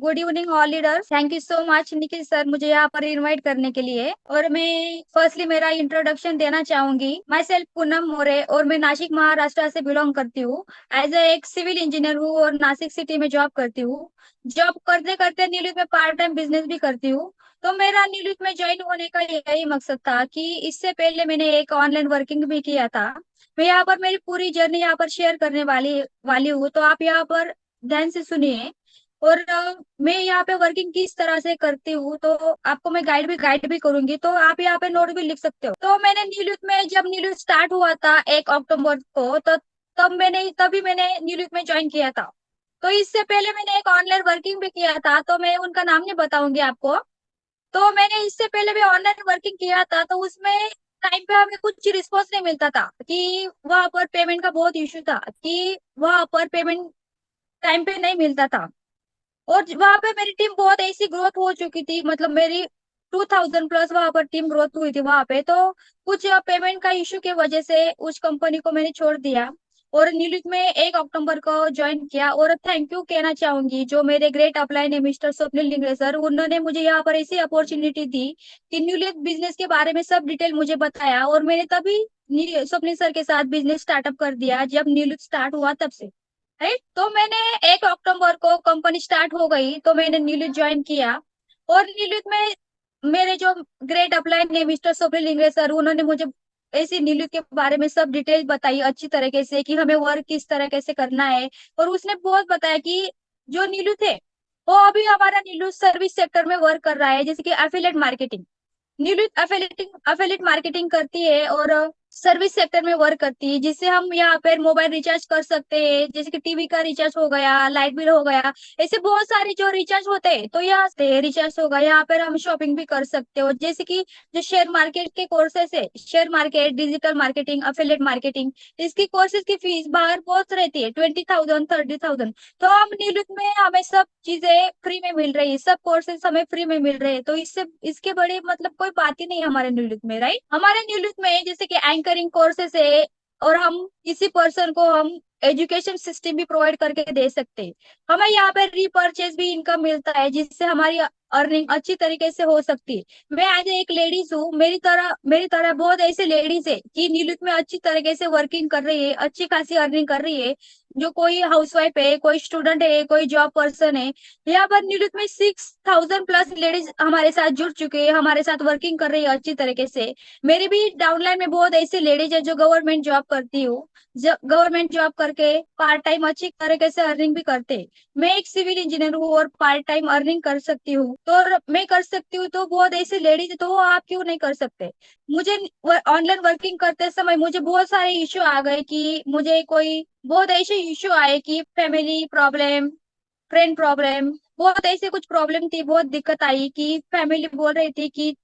Good evening all leaders. Thank you so much Nikhil sir मुझे यहाँ पर इनवाइट करने के लिए। और मैं फर्स्टली मेरा इंट्रोडक्शन देना चाहूंगी। माई सेल्फ पूनम मोरे और मैं नासिक महाराष्ट्र से बिलोंग करती हूँ। एज ए एक सिविल इंजीनियर हूँ और नासिक सिटी में जॉब करती हूँ। जॉब करते करते नीलित में पार्ट टाइम बिजनेस भी करती हूँ। तो मेरा नीलित में ज्वाइन होने का यही मकसद था कि इससे पहले मैंने एक ऑनलाइन वर्किंग भी किया था। मैं यहाँ पर मेरी पूरी जर्नी यहाँ पर शेयर करने वाली वाली हूँ, तो आप यहाँ पर ध्यान से सुनिए। और मैं यहाँ पे वर्किंग किस तरह से करती हूँ तो आपको मैं गाइड भी करूंगी, तो आप यहाँ पे नोट भी लिख सकते हो। तो मैंने नीलुत में जब नीलुत स्टार्ट हुआ था 1 अक्टूबर को, तो तभी मैंने नीलुत में ज्वाइन किया था। तो इससे पहले मैंने एक ऑनलाइन वर्किंग भी किया था, तो मैं उनका नाम नहीं बताऊंगी आपको। तो मैंने इससे पहले भी ऑनलाइन वर्किंग किया था, तो उसमें टाइम पे हमें कुछ रिस्पॉन्स नहीं मिलता था कि वहां पर पेमेंट का बहुत इश्यू था कि वहां पर पेमेंट टाइम पे नहीं मिलता था। और वहां पे मेरी टीम बहुत ऐसी ग्रोथ हो चुकी थी, मतलब मेरी 2000 प्लस वहां पर टीम ग्रोथ हुई थी वहां पे। तो कुछ पेमेंट का इश्यू की वजह से उस कंपनी को मैंने छोड़ दिया और न्यूलिक में 1 अक्टूबर को ज्वाइन किया। और थैंक यू कहना चाहूंगी जो मेरे ग्रेट अपलाइन है मिस्टर स्वप्निल लिंगरे सर, उन्होंने मुझे यहाँ पर ऐसी अपॉर्चुनिटी दी कि न्यूलिक बिजनेस के बारे में सब डिटेल मुझे बताया, और मैंने तभी स्वप्निल सर के साथ बिजनेस स्टार्टअप कर दिया जब न्यूलिक स्टार्ट हुआ तब से। राइट, तो मैंने 1 अक्टूबर को कंपनी स्टार्ट हो गई तो मैंने नीलित ज्वाइन किया। और नीलित में मेरे जो ग्रेट अपलाइन है मिस्टर सोफी लिंगे सर, उन्होंने मुझे ऐसी नीलित के बारे में सब डिटेल बताई अच्छी तरीके से कि हमें वर्क किस तरह कैसे करना है। और उसने बहुत बताया कि जो नीलू थे वो अभी हमारा नीलू सर्विस सेक्टर में वर्क कर रहा है, जैसे कि एफिलेट मार्केटिंग। न्यूलिट एफिलिएट मार्केटिंग करती है और सर्विस सेक्टर में वर्क करती है, जिससे हम यहाँ पर मोबाइल रिचार्ज कर सकते हैं, जैसे कि टीवी का रिचार्ज हो गया, लाइट बिल हो गया। ऐसे बहुत सारे जो रिचार्ज होते हैं तो यहाँ से रिचार्ज होगा, यहाँ पर हम शॉपिंग भी कर सकते हो। जैसे कि जो शेयर मार्केट के कोर्सेस है, share market, digital marketing, affiliate marketing, इसकी कोर्सेज की फीस बाहर बहुत रहती है, 20,000 30,000। तो हम नीलुत में हमें सब चीजें फ्री में मिल रही है, सब कोर्सेज हमें फ्री में मिल रहे हैं, तो इससे इसके बड़े मतलब कोई बात ही नहीं है हमारे न्यूलित में। राइट, हमारे न्यूलित में जैसे कि एंकरिंग कोर्सेज है, और हम किसी पर्सन को हम एजुकेशन सिस्टम भी प्रोवाइड करके दे सकते हैं। हमें यहाँ पे रीपर्चेज भी इनकम मिलता है, जिससे हमारी अर्निंग अच्छी तरीके से हो सकती है। मैं आज एक लेडीज हूँ, मेरी तरह बहुत ऐसे लेडीज है कि न्यूलित में अच्छी तरीके से वर्किंग कर रही है, अच्छी खासी अर्निंग कर रही है। जो कोई हाउसवाइफ है, कोई स्टूडेंट है, कोई जॉब पर्सन है, यहाँ पर निरुत में 6,000 प्लस लेडीज हमारे साथ जुड़ चुके हैं, हमारे साथ वर्किंग कर रही है अच्छी तरीके से। मेरी भी डाउनलाइन में बहुत ऐसी लेडीज है जो गवर्नमेंट जॉब करती हूँ, गवर्नमेंट जॉब करके पार्ट टाइम अच्छी तरीके से अर्निंग भी करते हैं। मैं एक सिविल इंजीनियर हूँ और पार्ट टाइम अर्निंग कर सकती हूँ, तो मैं कर सकती हूँ, तो बहुत ऐसी लेडीज है, तो वो आप क्यों नहीं कर सकते। मुझे ऑनलाइन वर्किंग करते समय मुझे बहुत सारे इश्यू आ गए कि मुझे कोई बहुत ऐसे इश्यू आए कि फैमिली प्रॉब्लम, फ्रेंड प्रॉब्लम, बहुत ऐसे कुछ प्रॉब्लम थी, बहुत दिक्कत आई कि फैमिली बोल रही थी कि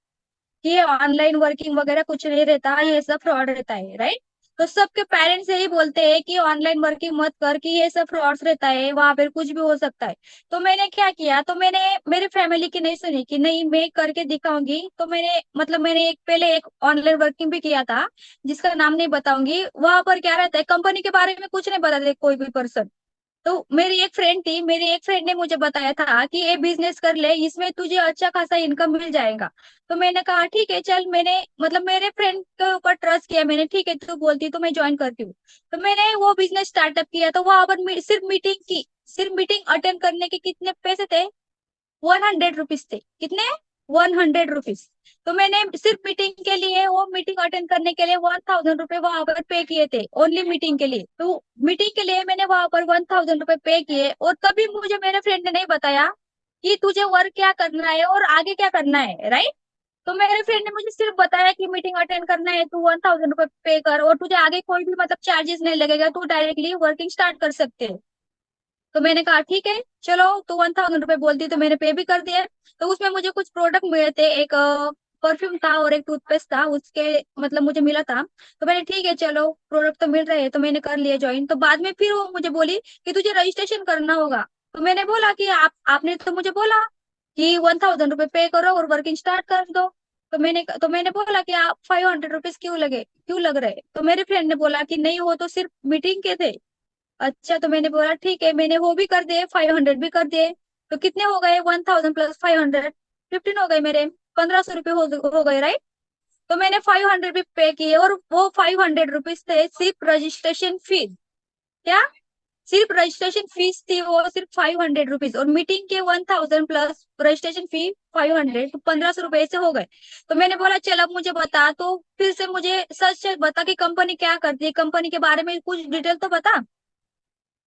ये ऑनलाइन वर्किंग वगैरह कुछ नहीं रहता, ये सब फ्रॉड रहता है। राइट, तो सबके पेरेंट्स यही बोलते हैं कि ऑनलाइन वर्किंग मत कर, कि ये सब फ्रॉड्स रहता है, वहां पर कुछ भी हो सकता है। तो मैंने क्या किया, तो मैंने मेरी फैमिली की नहीं सुनी कि नहीं मैं करके दिखाऊंगी। तो मैंने एक पहले एक ऑनलाइन वर्किंग भी किया था, जिसका नाम नहीं बताऊंगी। वहां पर क्या रहता है, कंपनी के बारे में कुछ नहीं बताते कोई भी पर्सन। तो मेरी एक फ्रेंड ने मुझे बताया था कि ये बिजनेस कर ले, इसमें तुझे अच्छा खासा इनकम मिल जाएगा। तो मैंने कहा ठीक है चल, मैंने मतलब मेरे फ्रेंड के ऊपर ट्रस्ट किया, मैंने ठीक है तू बोलती तो मैं ज्वाइन करती हूँ। तो मैंने वो बिजनेस स्टार्टअप किया, तो वहां पर सिर्फ मीटिंग अटेंड करने के कितने पैसे थे, 100 रुपीज थे। कितने, 100 रुपीज। तो मैंने सिर्फ मीटिंग के लिए, वो मीटिंग अटेंड करने के लिए 1,000 रुपए वहां पर पे किए थे, ओनली मीटिंग के लिए। तो मीटिंग के लिए मैंने वहां पर 1,000 रुपए पे किए, और तभी मुझे मेरे फ्रेंड ने नहीं बताया कि तुझे वर्क क्या करना है और आगे क्या करना है। राइट, तो मेरे फ्रेंड ने मुझे सिर्फ बताया कि मीटिंग अटेंड करना है, तू 1,000 रुपए पे कर, और तुझे आगे कोई भी मतलब चार्जेस नहीं लगेगा, तू डायरेक्टली वर्किंग स्टार्ट कर सकते है। तो मैंने कहा ठीक है चलो, तो 1,000 रुपए बोलती, तो मैंने पे भी कर दिया। तो उसमें मुझे कुछ प्रोडक्ट मिले थे, एक परफ्यूम था और एक टूथपेस्ट था, उसके मतलब मुझे मिला था। तो मैंने ठीक है चलो, प्रोडक्ट तो मिल रहे हैं, तो मैंने कर लिया ज्वाइन। तो बाद में फिर वो मुझे बोली कि तुझे रजिस्ट्रेशन करना होगा। तो मैंने बोला कि आपने तो मुझे बोला कि 1,000 रुपए पे करो और वर्किंग स्टार्ट कर दो। तो मैंने बोला कि आप 500 रुपीज क्यों लग रहे। तो मेरे फ्रेंड ने बोला कि नहीं वो तो सिर्फ मीटिंग के थे। अच्छा, तो मैंने बोला ठीक है, मैंने वो भी कर दिए, 500 भी कर दिए। तो कितने हो गए, 1000 प्लस 500, 15 हो गए मेरे, 1500 रुपये हो गए, राइट। तो मैंने 500 भी पे किए, और वो 500 रुपीज थे सिर्फ रजिस्ट्रेशन फीस। क्या? सिर्फ रजिस्ट्रेशन फीस थी वो, सिर्फ 500 रुपीज, और मीटिंग के 1000 प्लस रजिस्ट्रेशन फी 500, तो 1500 रुपये से हो गए। तो मैंने बोला चल अब मुझे बता, तो फिर से मुझे सच सच बता कि कंपनी क्या करती है, कंपनी के बारे में कुछ डिटेल तो बता।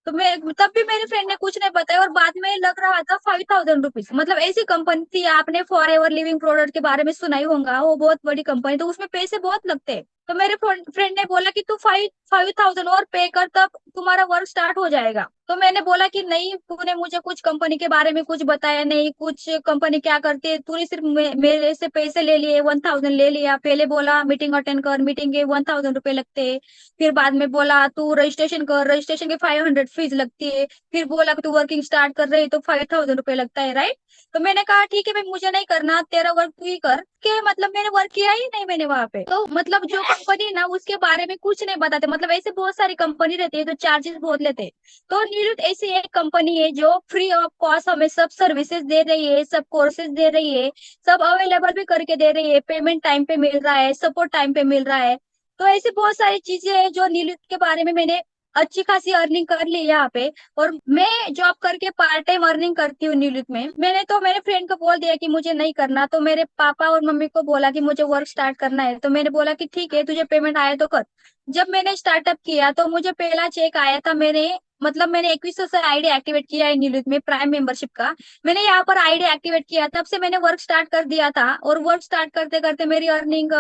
तो मैं तब भी मेरे फ्रेंड ने कुछ नहीं बताया, और बाद में लग रहा था 5000 रुपीज, मतलब ऐसी कंपनी थी, आपने फॉर एवर लिविंग प्रोडक्ट के बारे में सुना ही होगा, वो बहुत बड़ी कंपनी, तो उसमें पैसे बहुत लगते हैं। तो मेरे फ्रेंड ने बोला कि तू 5000 और पे कर, तब तुम्हारा वर्क स्टार्ट हो जाएगा। तो मैंने बोला कि नहीं, तूने मुझे कुछ कंपनी के बारे में कुछ बताया नहीं, कुछ कंपनी क्या करती है, तूने सिर्फ मेरे से पैसे ले लिए, 1000 ले लिया, पहले बोला मीटिंग अटेंड कर, मीटिंग के 1000 रुपये लगते हैं, फिर बाद में बोला तू रजिस्ट्रेशन कर, रजिस्ट्रेशन के 500 फीस लगती है, फिर बोला कि तू वर्किंग स्टार्ट कर रही है तो 5000 रुपये लगता है, राइट। तो मैंने कहा ठीक है भाई, मुझे नहीं करना, तेरा वर्क तू ही कर, के मतलब मैंने वर्क किया ही नहीं मैंने वहां पे। तो मतलब जो कंपनी ना उसके बारे में कुछ नहीं बताते, मतलब ऐसे बहुत सारी कंपनी रहती है तो चार्जेस बहुत लेते हैं। तो नीलुत ऐसी एक कंपनी है जो फ्री ऑफ कॉस्ट हमें सब सर्विसेज दे रही है, सब कोर्सेज दे रही है, सब अवेलेबल भी करके दे रही है, पेमेंट टाइम पे मिल रहा है, सपोर्ट टाइम पे मिल रहा है। तो ऐसी बहुत सारी चीजें हैं जो नीलुत के बारे में मैंने अच्छी खासी अर्निंग कर ली यहाँ पे। और मैं जॉब करके पार्ट टाइम अर्निंग करती हूँ नीलुत में। मैंने तो मेरे फ्रेंड को बोल दिया कि मुझे नहीं करना, तो मेरे पापा और मम्मी को बोला कि मुझे वर्क स्टार्ट करना है, तो मैंने बोला कि ठीक है, तुझे पेमेंट आया तो कर। जब मैंने स्टार्टअप किया तो मुझे पहला चेक आया था, मैंने 2100 से आईडी एक्टिवेट किया है नीलुत में, प्राइम मेंबरशिप का। मैंने यहाँ पर आईडी एक्टिवेट किया, तब से मैंने वर्क स्टार्ट कर दिया था, और वर्क स्टार्ट करते करते मेरी अर्निंग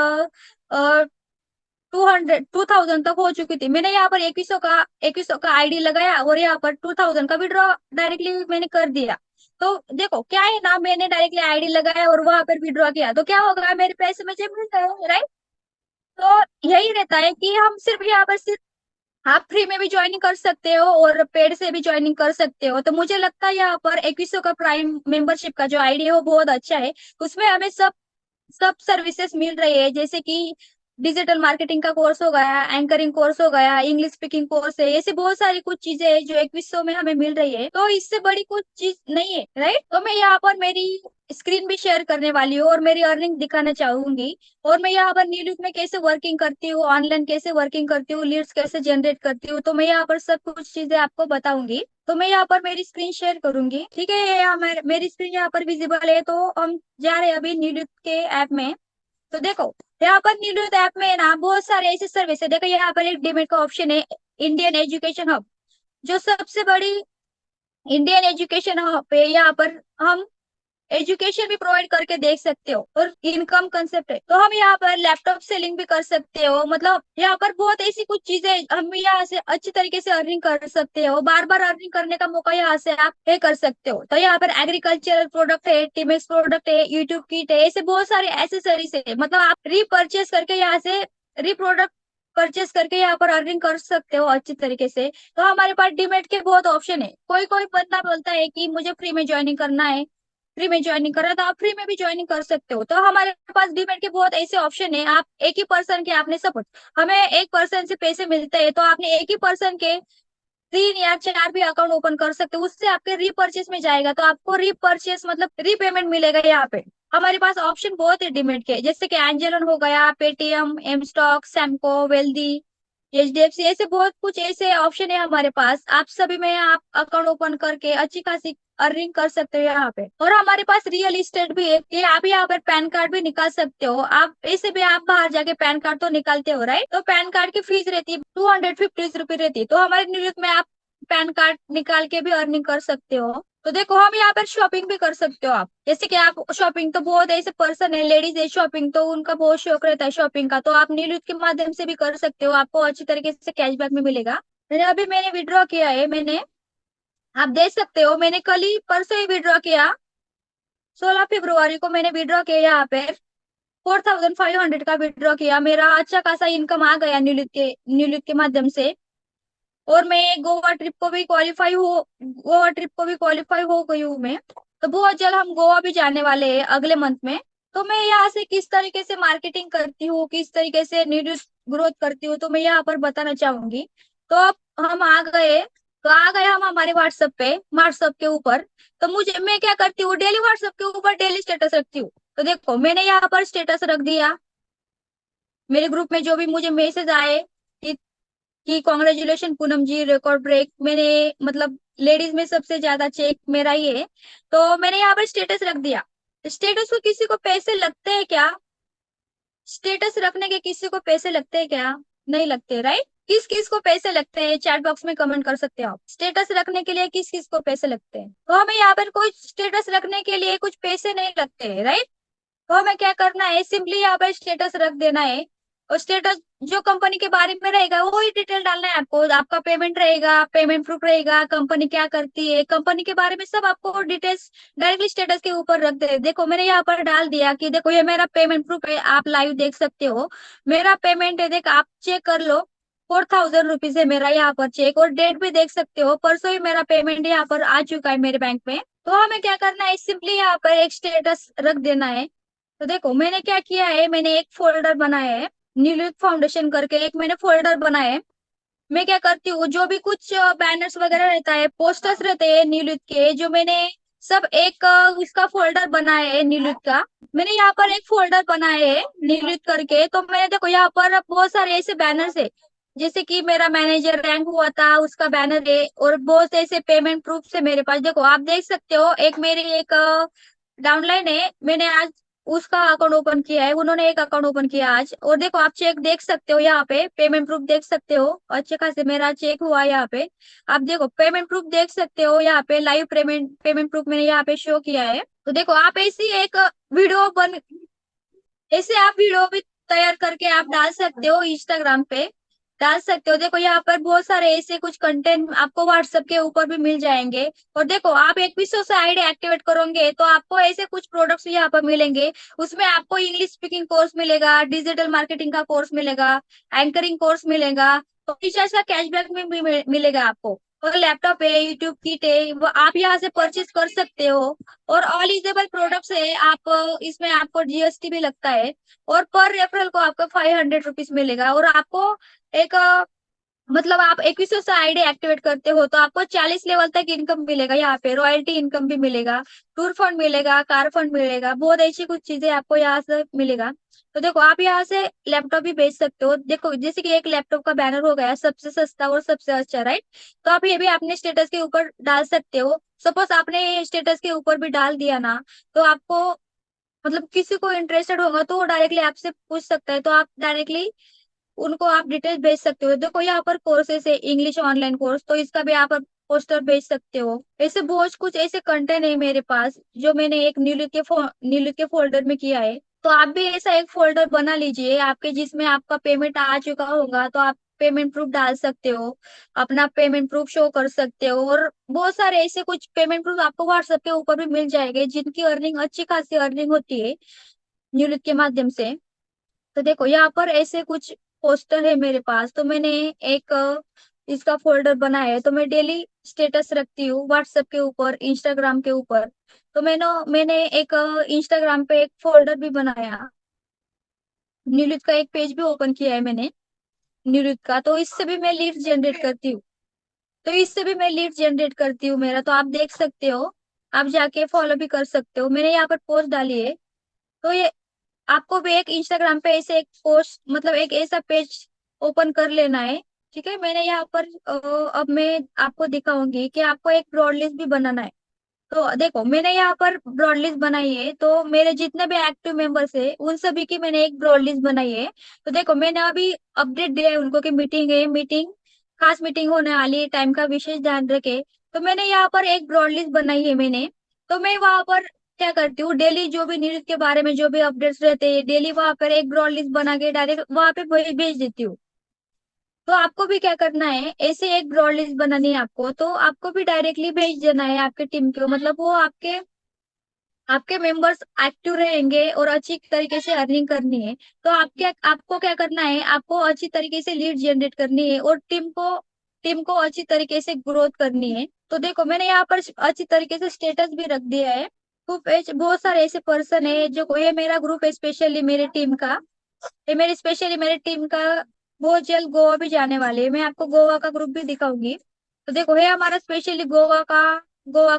2000 तक हो चुकी थी। मैंने यहाँ पर 2100 का आईडी लगाया, और यहाँ पर 2000 का विड्रॉ डायरेक्टली मैंने कर दिया। तो देखो क्या है ना, मैंने डायरेक्टली आईडी लगाया और वहां पर विड्रॉ किया, तो क्या होगा, मेरे पैसे मुझे मिल गए, राइट। तो यही रहता है कि हम सिर्फ यहाँ पर सिर्फ, आप फ्री में भी ज्वाइनिंग कर सकते हो और पेड से भी ज्वाइनिंग कर सकते हो। तो मुझे लगता है यहाँ पर 2100 का प्राइम मेंबरशिप का जो आईडी है वो बहुत अच्छा है। उसमें हमें सब सब सर्विसेज मिल रही है, जैसे कि डिजिटल मार्केटिंग का कोर्स हो गया, एंकरिंग कोर्स हो गया, इंग्लिश स्पीकिंग कोर्स है, ऐसी बहुत सारी कुछ चीजें हैं जो 2100 में हमें मिल रही है, तो इससे बड़ी कुछ चीज नहीं है, राइट। तो मैं यहाँ पर मेरी स्क्रीन भी शेयर करने वाली हूँ और मेरी अर्निंग दिखाना चाहूंगी। और मैं यहाँ पर न्यूलीग में कैसे वर्किंग करती हूँ, ऑनलाइन कैसे वर्किंग करती हूँ, लीड्स कैसे जनरेट करती हूँ, तो मैं यहाँ पर सब कुछ चीजें आपको बताऊंगी। तो मैं यहाँ पर मेरी स्क्रीन शेयर करूंगी, ठीक है, ये यहाँ मेरी स्क्रीन यहाँ पर विजिबल है। तो हम जा रहे हैं अभी न्यूलीग के ऐप में। तो देखो यहाँ पर नीलूट ऐप में ना बहुत सारे ऐसे सर्विस है। देखो यहाँ पर एक डीमेट का ऑप्शन है, इंडियन एजुकेशन हब, जो सबसे बड़ी इंडियन एजुकेशन हब है। यहाँ पर हम एजुकेशन भी प्रोवाइड करके देख सकते हो, और इनकम कंसेप्ट है, तो हम यहाँ पर लैपटॉप सेलिंग भी कर सकते हो। मतलब यहाँ पर बहुत ऐसी कुछ चीजें हम यहाँ से अच्छी तरीके से अर्निंग कर सकते हो, बार बार अर्निंग करने का मौका यहाँ से आप ये कर सकते हो। तो यहाँ पर एग्रीकल्चरल प्रोडक्ट है, टीमेक्स प्रोडक्ट है, यूट्यूब किट है, ऐसे बहुत सारे एसेसरीज है। मतलब आप रीपर्चेस करके यहाँ से रीप्रोडक्ट परचेस करके यहाँ पर अर्निंग कर सकते हो अच्छी तरीके से। तो हमारे पास डीमेट के बहुत ऑप्शन है। कोई कोई बंदा बोलता है कि मुझे फ्री में ज्वाइनिंग करना है, फ्री में ज्वाइनिंग कर रहा है, तो आप फ्री में भी ज्वाइनिंग कर सकते हो। तो हमारे पास डीमेट के बहुत ऐसे ऑप्शन है। आप एक ही पर्सन के, आपने सपोज हमें एक पर्सन से पैसे मिलते हैं, तो आपने एक ही पर्सन के 3 या 4 भी अकाउंट ओपन कर सकते हो, उससे आपके रीपर्चेस में जाएगा, तो आपको रीपर्चेस मतलब रीपेमेंट मिलेगा यहाँ पे। हमारे पास ऑप्शन बहुत है डीमेट के, जैसे कि एंजलन हो गया, Paytm, M stock, Samco, Wealthy, HDFC, ऐसे बहुत कुछ ऐसे ऑप्शन है हमारे पास। आप सभी में आप अकाउंट ओपन करके अच्छी खासी अर्निंग कर सकते हो यहाँ पे। और हमारे पास रियल इस्टेट भी है कि आप यहाँ पर पैन कार्ड भी निकाल सकते हो। आप ऐसे भी आप बाहर जाके पैन कार्ड तो निकालते हो, राइट। तो पैन कार्ड की फीस रहती है 250 रुपये रहती है, तो हमारे न्यूयॉर्क में आप पैन कार्ड निकाल के भी अर्निंग कर सकते हो। तो देखो हम यहाँ पर शॉपिंग भी कर सकते हो आप, जैसे कि आप शॉपिंग, तो बहुत ऐसे पर्सन है, लेडीज है, शॉपिंग तो उनका बहुत शौक रहता है शॉपिंग का, तो आप नीलूट के माध्यम से भी कर सकते हो, आपको अच्छी तरीके से कैशबैक में मिलेगा। मैंने विड्रॉ किया है, आप देख सकते हो, मैंने कल ही परसों ही विड्रॉ किया, 16 फरवरी को मैंने विड्रॉ किया यहाँ पे, 4500 का विड्रॉ किया। मेरा अच्छा खासा इनकम आ गया न्यूलिट के माध्यम से। और मैं गोवा ट्रिप को भी क्वालिफाई हो गई हूँ मैं। तो बहुत जल्द हम गोवा भी जाने वाले हैं अगले मंथ में। तो मैं यहाँ से किस तरीके से मार्केटिंग करती हूँ, किस तरीके से न्यूज ग्रोथ करती हूँ, तो मैं यहाँ पर बताना चाहूंगी। तो अब हम आ गए तो आ गया हम हमारे व्हाट्सएप के ऊपर। तो मुझे मैं क्या करती हूँ, डेली व्हाट्सएप के ऊपर डेली स्टेटस रखती हूँ। तो देखो मैंने यहाँ पर स्टेटस रख दिया, मेरे ग्रुप में जो भी मुझे मैसेज आए कि कॉन्ग्रेचुलेशन पूनम जी रिकॉर्ड ब्रेक, मैंने मतलब लेडीज में सबसे ज्यादा चेक मेरा ही है। तो मैंने यहाँ पर स्टेटस रख दिया। स्टेटस को किसी को पैसे लगते हैं क्या? स्टेटस रखने के किसी को पैसे लगते हैं क्या? नहीं लगते, राइट? किस किस को पैसे लगते हैं, चैट बॉक्स में कमेंट कर सकते हो आप। स्टेटस रखने के लिए किस किस को पैसे लगते हैं? तो हमें यहाँ पर कोई स्टेटस रखने के लिए कुछ पैसे नहीं लगते, राइट? तो हमें क्या करना है, सिंपली यहाँ पर स्टेटस रख देना है। और स्टेटस जो कंपनी के बारे में रहेगा वो ही डिटेल डालना है आपको। आपका पेमेंट रहेगा, पेमेंट प्रूफ रहेगा, कंपनी क्या करती है, कंपनी के बारे में सब आपको डिटेल्स डायरेक्टली स्टेटस के ऊपर रख दे। देखो मैंने यहाँ पर डाल दिया कि देखो ये मेरा पेमेंट प्रूफ है, आप लाइव देख सकते हो। मेरा पेमेंट है, देख आप चेक कर लो। 4000 रुपीज है मेरा यहाँ पर चेक, और डेट भी देख सकते हो, परसों ही मेरा पेमेंट यहाँ पर आ चुका है मेरे बैंक में। तो हमें क्या करना है, सिंपली यहाँ पर एक स्टेटस रख देना है। तो देखो मैंने क्या किया है, मैंने एक फोल्डर बनाया है, न्यू फाउंडेशन करके एक मैंने फोल्डर बनाया है। मैं क्या करती हूँ, जो भी कुछ बैनर्स वगैरह रहता है, पोस्टर्स रहते हैं न्यूलिथ के, जो मैंने सब एक उसका फोल्डर बनाया है न्यूलिथ का। मैंने यहाँ पर एक फोल्डर बनाया है न्यूलिथ करके। तो मैंने देखो यहाँ पर बहुत सारे ऐसे बैनर्स है, जैसे कि मेरा मैनेजर रैंक हुआ था उसका बैनर है, और बहुत ऐसे पेमेंट प्रूफ से मेरे पास। देखो आप देख सकते हो, एक मेरी एक डाउनलाइन है, मैंने आज उसका अकाउंट ओपन किया है, उन्होंने एक अकाउंट ओपन किया आज। और देखो आप चेक देख सकते हो, यहाँ पे पेमेंट प्रूफ देख सकते हो, अच्छे खासे मेरा चेक हुआ है यहाँ पे। आप देखो पेमेंट प्रूफ देख सकते हो, यहाँ पे लाइव पेमेंट पेमेंट प्रूफ मैंने यहाँ पे शो किया है। तो देखो आप ऐसी एक वीडियो बन ऐसे आप वीडियो भी तैयार करके आप डाल सकते हो, इंस्टाग्राम पे डाल सकते हो। देखो यहाँ पर बहुत सारे ऐसे कुछ कंटेंट आपको व्हाट्सएप के ऊपर भी मिल जाएंगे। और देखो आप 2100 से आईडी एक्टिवेट करोगे तो आपको ऐसे कुछ प्रोडक्ट्स यहाँ पर मिलेंगे। उसमें आपको इंग्लिश स्पीकिंग कोर्स मिलेगा, डिजिटल मार्केटिंग का कोर्स मिलेगा, एंकरिंग कोर्स मिलेगा, तो रिचार्ज का कैशबैक में भी मिलेगा आपको। और लैपटॉप है, यूट्यूब किट है, वो आप यहाँ से परचेज कर सकते हो। और ऑल यूजेबल प्रोडक्ट्स है, आप इसमें आपको जीएसटी भी लगता है। और पर रेफरल को आपको 500 रुपीज मिलेगा। और आपको एक मतलब आप 2100 से आईडी एक्टिवेट करते हो तो आपको 40 लेवल तक इनकम मिलेगा, यहाँ पे रॉयल्टी इनकम भी मिलेगा, टूर फंड मिलेगा, कार फंड मिलेगा, बहुत ऐसी कुछ चीजें आपको यहाँ से मिलेगा। तो देखो आप यहाँ से लैपटॉप भी बेच सकते हो। देखो जैसे कि एक लैपटॉप का बैनर हो गया सबसे सस्ता और सबसे अच्छा, राइट? तो आप ये भी अपने स्टेटस के ऊपर डाल सकते हो। सपोज आपने स्टेटस के ऊपर भी डाल दिया ना, तो आपको मतलब किसी को इंटरेस्टेड होगा तो वो डायरेक्टली आपसे पूछ सकता है, तो आप डायरेक्टली उनको आप डिटेल्स भेज सकते हो। देखो यहाँ पर कोर्सेस है, इंग्लिश ऑनलाइन कोर्स, तो इसका भी आप पोस्टर भेज सकते हो। ऐसे बहुत कुछ ऐसे कंटेंट है मेरे पास जो मैंने एक न्यू के फोल्डर में किया है। तो आप भी ऐसा एक फोल्डर बना लीजिए आपके, जिसमें आपका पेमेंट आ चुका होगा तो आप पेमेंट प्रूफ डाल सकते हो, अपना पेमेंट प्रूफ शो कर सकते हो। और बहुत सारे ऐसे कुछ पेमेंट प्रूफ आपको व्हाट्सएप के ऊपर भी मिल जाएंगे, जिनकी अर्निंग अच्छी खासी अर्निंग होती है न्यूलिथ के माध्यम से। तो देखो यहाँ पर ऐसे कुछ पोस्टर है मेरे पास, तो मैंने एक इसका फोल्डर बनाया है। तो मैं डेली स्टेटस रखती हूँ व्हाट्सएप के ऊपर, इंस्टाग्राम के ऊपर। तो मैंने एक इंस्टाग्राम पे एक फोल्डर भी बनाया, न्यूलिथ का एक पेज भी ओपन किया है मैंने न्यूलिथ का। तो इससे भी मैं लीड जनरेट करती हूँ। तो इससे भी मैं लीड जनरेट करती हूँ मेरा, तो आप देख सकते हो, आप जाके फॉलो भी कर सकते हो। मैंने यहाँ पर पोस्ट डाली है। तो ये आपको भी एक इंस्टाग्राम पे ऐसे एक पोस्ट मतलब एक ऐसा पेज ओपन कर लेना है। ठीक है, मैंने यहाँ पर अब मैं आपको दिखाऊंगी कि आपको एक ब्रॉड लिस्ट भी बनाना है। तो देखो मैंने यहाँ पर ब्रॉड लिस्ट बनाई है, तो मेरे जितने भी एक्टिव मेंबर्स है उन सभी की मैंने एक ब्रॉड लिस्ट बनाई है। तो देखो मैंने अभी अपडेट दिया है उनको कि मीटिंग है, मीटिंग खास मीटिंग होने वाली है, टाइम का विशेष ध्यान रखे। तो मैंने यहाँ पर एक ब्रॉड लिस्ट बनाई है मैंने। तो मैं वहां पर क्या करती हूँ, डेली जो भी न्यूज के बारे में जो भी अपडेट्स रहते हैं, डेली वहां पर एक ब्रॉड लिस्ट बना के डायरेक्ट वहां पे भेज देती हूँ। तो आपको भी क्या करना है, ऐसे एक ब्रॉड लिस्ट बनानी है आपको, तो आपको भी डायरेक्टली भेज देना है आपके टीम को। मतलब वो आपके आपके मेंबर्स एक्टिव रहेंगे और अच्छी तरीके से अर्निंग करनी है। तो आपको क्या करना है, आपको अच्छी तरीके से लीड जनरेट करनी है और टीम को अच्छी तरीके से ग्रोथ करनी है। तो देखो मैंने यहाँ पर अच्छी तरीके से स्टेटस भी रख दिया है। तो बहुत सारे ऐसे पर्सन है जो, ये मेरा ग्रुप है स्पेशली मेरे टीम का, ये मेरी स्पेशली मेरे टीम का बहुत जल्द गोवा भी जाने वाले है। मैं आपको गोवा का ग्रुप भी दिखाऊंगी। तो देखो ये हमारा स्पेशली गोवा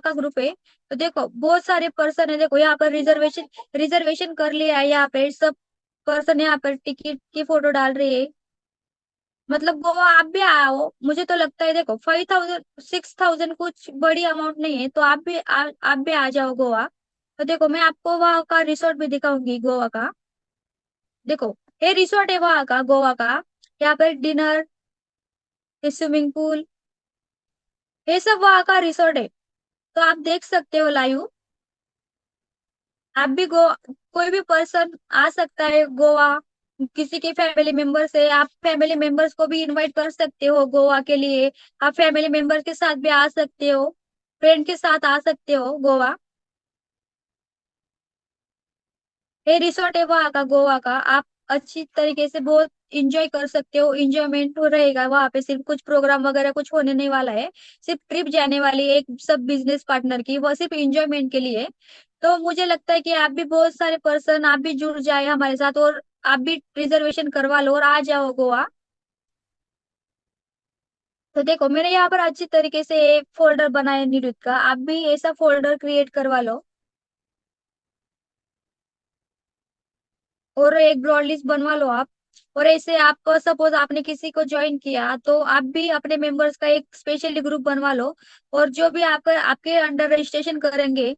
का ग्रुप है। तो देखो बहुत सारे पर्सन है, देखो यहाँ पर रिजर्वेशन रिजर्वेशन कर लिया है, यहाँ पे सब पर्सन यहाँ पर टिकट की फोटो डाल रही है। मतलब गोवा आप भी आओ, मुझे तो लगता है देखो 5,000 6,000 कुछ बड़ी अमाउंट नहीं है, तो आप भी आ जाओ गोवा। तो देखो मैं आपको वहाँ का रिसोर्ट भी दिखाऊंगी गोवा का। देखो ये रिसोर्ट है वहाँ का गोवा का, यहाँ पर डिनर, स्विमिंग पूल, ये सब वहाँ का रिसोर्ट है। तो आप देख सकते हो लाइव। आप भी कोई भी पर्सन आ सकता है गोवा, किसी के फैमिली मेंबर से आप फैमिली मेंबर्स को भी इनवाइट कर सकते हो गोवा के लिए। आप फैमिली मेंबर्स के साथ भी आ सकते हो, फ्रेंड के साथ आ सकते हो गोवा। ये रिसोर्ट है वहाँ का गोवा का, आप अच्छी तरीके से बहुत इंजॉय कर सकते हो, इंजॉयमेंट हो रहेगा वहाँ पे। सिर्फ कुछ प्रोग्राम वगैरह कुछ होने नहीं वाला है, सिर्फ ट्रिप जाने वाली है एक सब बिजनेस पार्टनर की, वो सिर्फ इंजॉयमेंट के लिए। तो मुझे लगता है कि आप भी बहुत सारे पर्सन आप भी जुड़ जाए हमारे साथ, और आप भी रिजर्वेशन करवा लो और आ जाओ गोवा। तो देखो मैंने यहाँ पर अच्छी तरीके से एक फोल्डर बनाया है निरुत का, आप भी ऐसा फोल्डर क्रिएट करवा लो। और एक ब्रॉड लिस्ट बनवा लो आप। और ऐसे आप सपोज आपने किसी को ज्वाइन किया, तो आप भी अपने मेंबर्स का एक स्पेशली ग्रुप बनवा लो। और जो भी आप आपके अंडर रजिस्ट्रेशन करेंगे,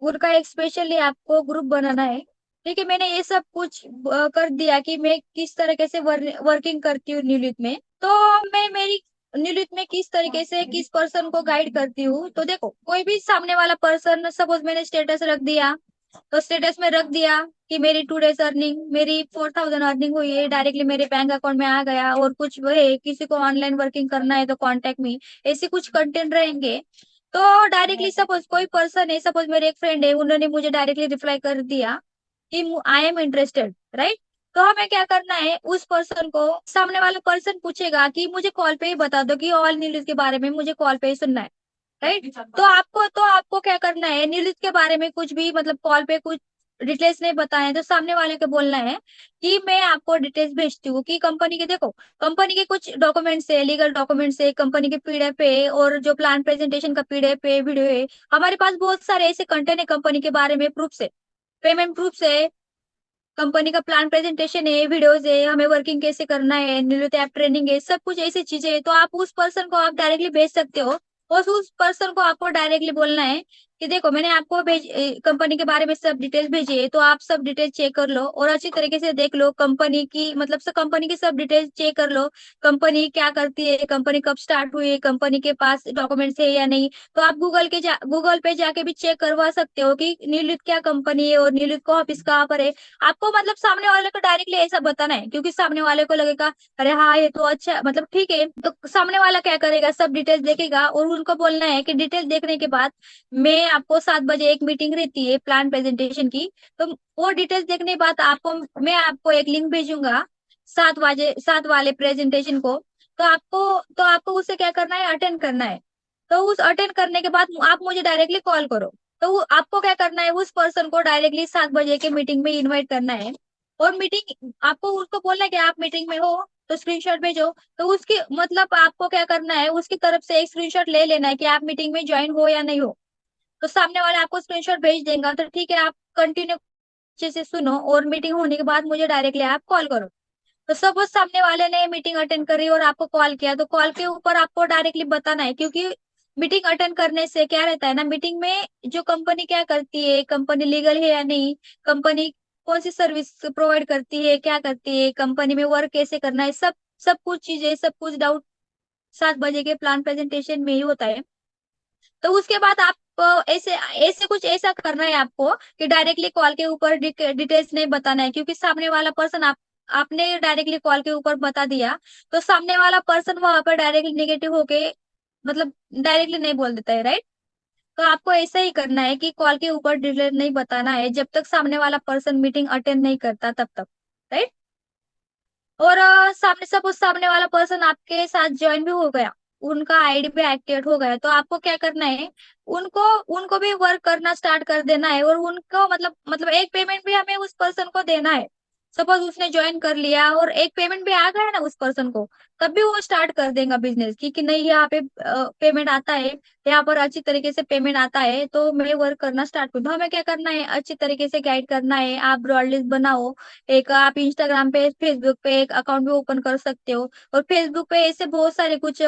उनका एक स्पेशली आपको ग्रुप बनाना है। ठीक है, मैंने ये सब कुछ कर दिया कि मैं किस तरीके से वर्किंग करती हूँ न्यूलित में। तो मैं मेरी न्यूलित में किस तरीके से किस पर्सन को गाइड करती हूँ, तो देखो कोई भी सामने वाला पर्सन, सपोज मैंने स्टेटस रख दिया, तो स्टेटस में रख दिया कि मेरी 2 डेज अर्निंग, मेरी 4,000 अर्निंग हुई है, डायरेक्टली मेरे बैंक अकाउंट में आ गया, और कुछ वो है किसी को ऑनलाइन वर्किंग करना है तो कांटेक्ट मी, ऐसे कुछ कंटेंट रहेंगे। तो डायरेक्टली सपोज कोई पर्सन है, सपोज मेरे एक फ्रेंड है, उन्होंने मुझे डायरेक्टली रिप्लाई कर दिया कि आई एम इंटरेस्टेड, राइट। तो हमें क्या करना है, उस पर्सन को, सामने वाला पर्सन पूछेगा कि मुझे कॉल पे ही बता दो कि ऑल न्यूज के बारे में मुझे कॉल पे ही सुनना है, राइट। तो आपको क्या करना है, न्यूज के बारे में कुछ भी मतलब कॉल पे कुछ डिटेल्स नहीं बताए, तो सामने वाले को बोलना है कि मैं आपको डिटेल्स भेजती हूँ कि कंपनी के, देखो कंपनी के कुछ डॉक्यूमेंट्स है, लीगल डॉक्यूमेंट्स है, कंपनी के पीडीएफ है, और जो प्लान प्रेजेंटेशन का पीडीएफ है, वीडियो है, हमारे पास बहुत सारे ऐसे कंटेंट है कंपनी के बारे में, प्रूफ से, पेमेंट प्रूफ से, कंपनी का प्लान प्रेजेंटेशन है, वीडियोस है, हमें वर्किंग कैसे करना है, निलुत ऐप ट्रेनिंग है, सब कुछ ऐसी चीजें है। तो आप उस पर्सन को आप डायरेक्टली भेज सकते हो, और उस पर्सन को आपको डायरेक्टली बोलना है कि देखो मैंने आपको कंपनी के बारे में सब डिटेल्स भेजी है, तो आप सब डिटेल्स चेक कर लो और अच्छी तरीके से देख लो कंपनी की, मतलब सब कंपनी की सब डिटेल्स चेक कर लो। कंपनी क्या करती है, कंपनी कब स्टार्ट हुई है, कंपनी के पास डॉक्यूमेंट्स है या नहीं। तो आप गूगल पे जाके भी चेक करवा सकते हो कि नीलित क्या कंपनी है और नीलित को ऑफिस कहाँ पर है। आपको मतलब सामने वाले को डायरेक्टली ऐसा बताना है, क्योंकि सामने वाले को लगेगा अरे हाँ ये तो अच्छा मतलब ठीक है। तो सामने वाला क्या करेगा, सब डिटेल्स देखेगा, और उनको बोलना है कि डिटेल्स देखने के बाद मैं आपको 7 बजे एक मीटिंग रहती है प्लान प्रेजेंटेशन की, तो वो डिटेल्स देखने के बाद आपको मैं आपको एक लिंक भेजूंगा 7 बजे, 7 वाले प्रेजेंटेशन को। तो आपको उससे क्या करना है, अटेंड करना है। तो उस अटेंड करने के बाद आप मुझे डायरेक्टली कॉल करो। तो आपको क्या करना है, उस पर्सन को डायरेक्टली 7 बजे के मीटिंग में इनवाइट करना है। और मीटिंग आपको उसको बोलना है कि आप मीटिंग में हो, तो स्क्रीनशॉट भेजो। तो उसकी मतलब आपको क्या करना है, उसकी तरफ से एक स्क्रीनशॉट ले लेना है कि आप मीटिंग में ज्वाइन हो या नहीं हो। तो सामने वाला आपको स्क्रीनशॉट भेज देगा, तो ठीक है आप कंटिन्यू अच्छे से सुनो, और मीटिंग होने के बाद मुझे डायरेक्टली आप कॉल करो। तो सपोज सामने वाले ने मीटिंग अटेंड करी और आपको कॉल किया, तो कॉल के ऊपर आपको डायरेक्टली बताना है, क्योंकि मीटिंग अटेंड करने से क्या रहता है ना, मीटिंग में जो कंपनी क्या करती है, कंपनी लीगल है या नहीं, कंपनी कौन सी सर्विस प्रोवाइड करती है, क्या करती है, कंपनी में वर्क कैसे करना है, सब सब कुछ चीजें, सब कुछ डाउट 7 बजे के प्लान प्रेजेंटेशन में ही होता है। तो उसके बाद आप ऐसे ऐसे कुछ ऐसा करना है आपको कि डायरेक्टली कॉल के ऊपर डिटेल्स नहीं बताना है, क्योंकि सामने वाला पर्सन आपने डायरेक्टली कॉल के ऊपर बता दिया, तो सामने वाला पर्सन वहां पर डायरेक्टली नेगेटिव होके मतलब डायरेक्टली नहीं बोल देता है, राइट। तो आपको ऐसा ही करना है कि कॉल के ऊपर डिटेल नहीं बताना है जब तक सामने वाला पर्सन मीटिंग अटेंड नहीं करता तब तक, राइट। और सामने सपोज सामने वाला पर्सन आपके साथ ज्वाइन भी हो गया, उनका आईडी भी एक्टिवेट हो गया, तो आपको क्या करना है, उनको उनको भी वर्क करना स्टार्ट कर देना है, और उनको मतलब एक पेमेंट भी हमें उस पर्सन को देना है। सपोज उसने ज्वाइन कर लिया और एक पेमेंट भी आ गया ना उस पर्सन को, तब भी वो स्टार्ट कर देगा बिजनेस कि नहीं यहाँ पे पेमेंट आता है, यहाँ पर अच्छी तरीके से पेमेंट आता है, तो मैं वर्क करना स्टार्ट करूँ। तो हमें क्या करना है, अच्छी तरीके से गाइड करना है। आप ब्रॉड लिस्ट बनाओ, एक आप इंस्टाग्राम पे, फेसबुक पे एक अकाउंट भी ओपन कर सकते हो। और फेसबुक पे ऐसे बहुत सारे कुछ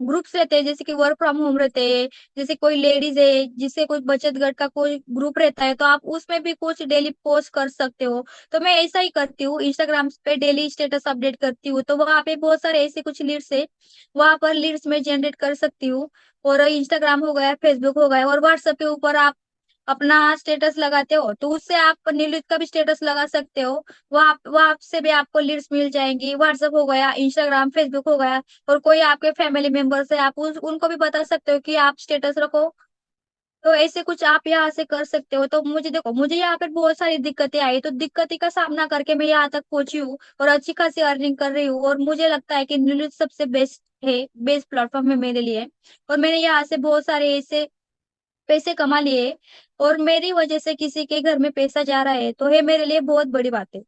ग्रुप्स रहते हैं, जैसे कि वर्क फ्रॉम होम रहते हैं, जैसे कोई लेडीज है जिससे कोई बचत गट का कोई ग्रुप रहता है, तो आप उसमें भी कुछ डेली पोस्ट कर सकते हो। तो मैं ऐसा ही करती हूँ, इंस्टाग्राम पे डेली स्टेटस अपडेट करती हूँ, तो वहां पे बहुत सारे ऐसे कुछ लीड्स है, वहां पर लीड्स में जनरेट कर सकती हूँ। और इंस्टाग्राम हो गया, फेसबुक हो गया, और व्हाट्सएप के ऊपर आप अपना स्टेटस लगाते हो, तो उससे आप नीलित का भी स्टेटस लगा सकते हो। वहां से भी आपको लीड्स मिल जाएंगी। व्हाट्सएप हो गया, इंस्टाग्राम, फेसबुक हो गया, और कोई आपके फैमिली मेंबर्स है, आप उनको भी बता सकते हो कि आप स्टेटस रखो। तो ऐसे कुछ आप यहाँ से कर सकते हो। तो मुझे देखो, मुझे यहाँ पर बहुत सारी दिक्कतें आई, तो दिक्कतें का सामना करके मैं यहाँ तक पहुंची हूँ और अच्छी खासी अर्निंग कर रही हूँ, और मुझे लगता है कि नीलित सबसे बेस्ट है, बेस्ट प्लेटफॉर्म है मेरे लिए। और मैंने यहाँ से बहुत सारे ऐसे पैसे कमा लिए, और मेरी वजह से किसी के घर में पैसा जा रहा है, तो ये मेरे लिए बहुत बड़ी बात है,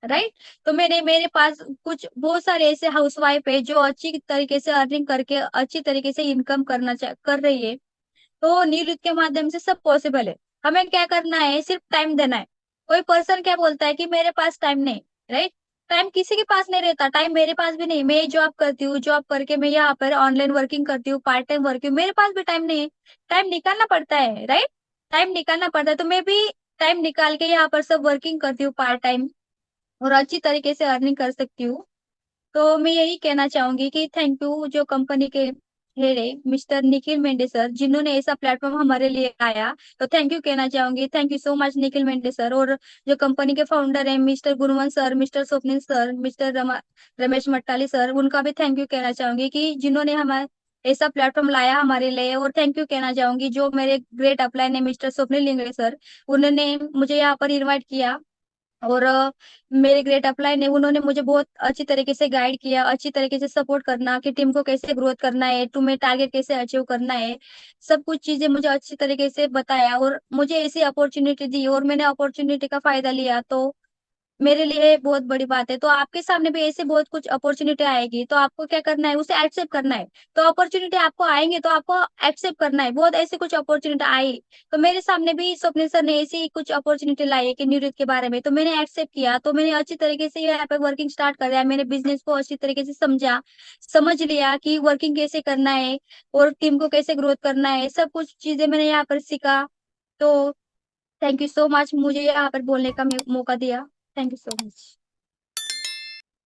राइट। तो मेरे पास कुछ बहुत सारे ऐसे हाउसवाइफ है जो अच्छी तरीके से अर्निंग करके अच्छी तरीके से इनकम कर रही है। तो न्यूज के माध्यम से सब पॉसिबल है। हमें क्या करना है, सिर्फ टाइम देना है। कोई पर्सन क्या बोलता है कि मेरे पास टाइम नहीं, राइट। टाइम किसी के पास नहीं रहता, टाइम मेरे पास भी नहीं। मैं जॉब करती हूँ, जॉब करके मैं यहाँ पर ऑनलाइन वर्किंग करती हूँ, पार्ट टाइम वर्किंग, मेरे पास भी टाइम नहीं है। टाइम निकालना पड़ता है, राइट। टाइम निकालना पड़ता है, तो मैं भी टाइम निकाल के यहाँ पर सब वर्किंग करती हूँ पार्ट टाइम, और अच्छी तरीके से अर्निंग कर सकती हूँ। तो मैं यही कहना चाहूंगी कि थैंक यू जो कंपनी के हेड है मिस्टर निखिल मेंढे सर, जिन्होंने ऐसा प्लेटफॉर्म हमारे लिए आया। तो थैंक यू कहना चाहूंगी, thank you so much Nikhil Mendhe sir. और जो कंपनी के फाउंडर है mister Guruvansh sir, mister Swapnil sir, mister Ramesh Mattali sir, उनका भी थैंक यू कहना चाहूंगी कि जिन्होंने हमारे ऐसा प्लेटफॉर्म लाया हमारे लिए। और थैंक यू कहना चाहूंगी जो मेरे ग्रेट अपलाइन है मिस्टर स्वप्निल लिंगड़े सर, उन्होंने मुझे यहाँ पर इनवाइट किया। और मेरे ग्रेट अपलाइन ने, उन्होंने मुझे बहुत अच्छी तरीके से गाइड किया, अच्छी तरीके से सपोर्ट करना कि टीम को कैसे ग्रोथ करना है, तुम्हें टारगेट कैसे अचीव करना है, सब कुछ चीजें मुझे अच्छी तरीके से बताया, और मुझे ऐसी अपॉर्चुनिटी दी, और मैंने अपॉर्चुनिटी का फायदा लिया। तो मेरे लिए बहुत बड़ी बात है। तो आपके सामने भी ऐसे बहुत कुछ अपॉर्चुनिटी आएगी, तो आपको क्या करना है, उसे एक्सेप्ट करना है। तो अपॉर्चुनिटी आपको आएंगे तो आपको एक्सेप्ट करना है। बहुत ऐसे कुछ अपॉर्चुनिटी आई, तो मेरे सामने भी स्वप्निल सर ने ऐसी ही कुछ अपॉर्चुनिटी लाई है कि निवृत्त के बारे में, तो मैंने एक्सेप्ट किया। तो मैंने अच्छी तरीके से यहाँ पे वर्किंग स्टार्ट कर दिया, मैंने बिजनेस को अच्छी तरीके से समझा, समझ लिया कि वर्किंग कैसे करना है, और टीम को कैसे ग्रोथ करना है, सब कुछ चीजें मैंने यहाँ पर सीखा। तो थैंक यू सो मच मुझे यहाँ पर बोलने का मौका दिया। Thank you so much.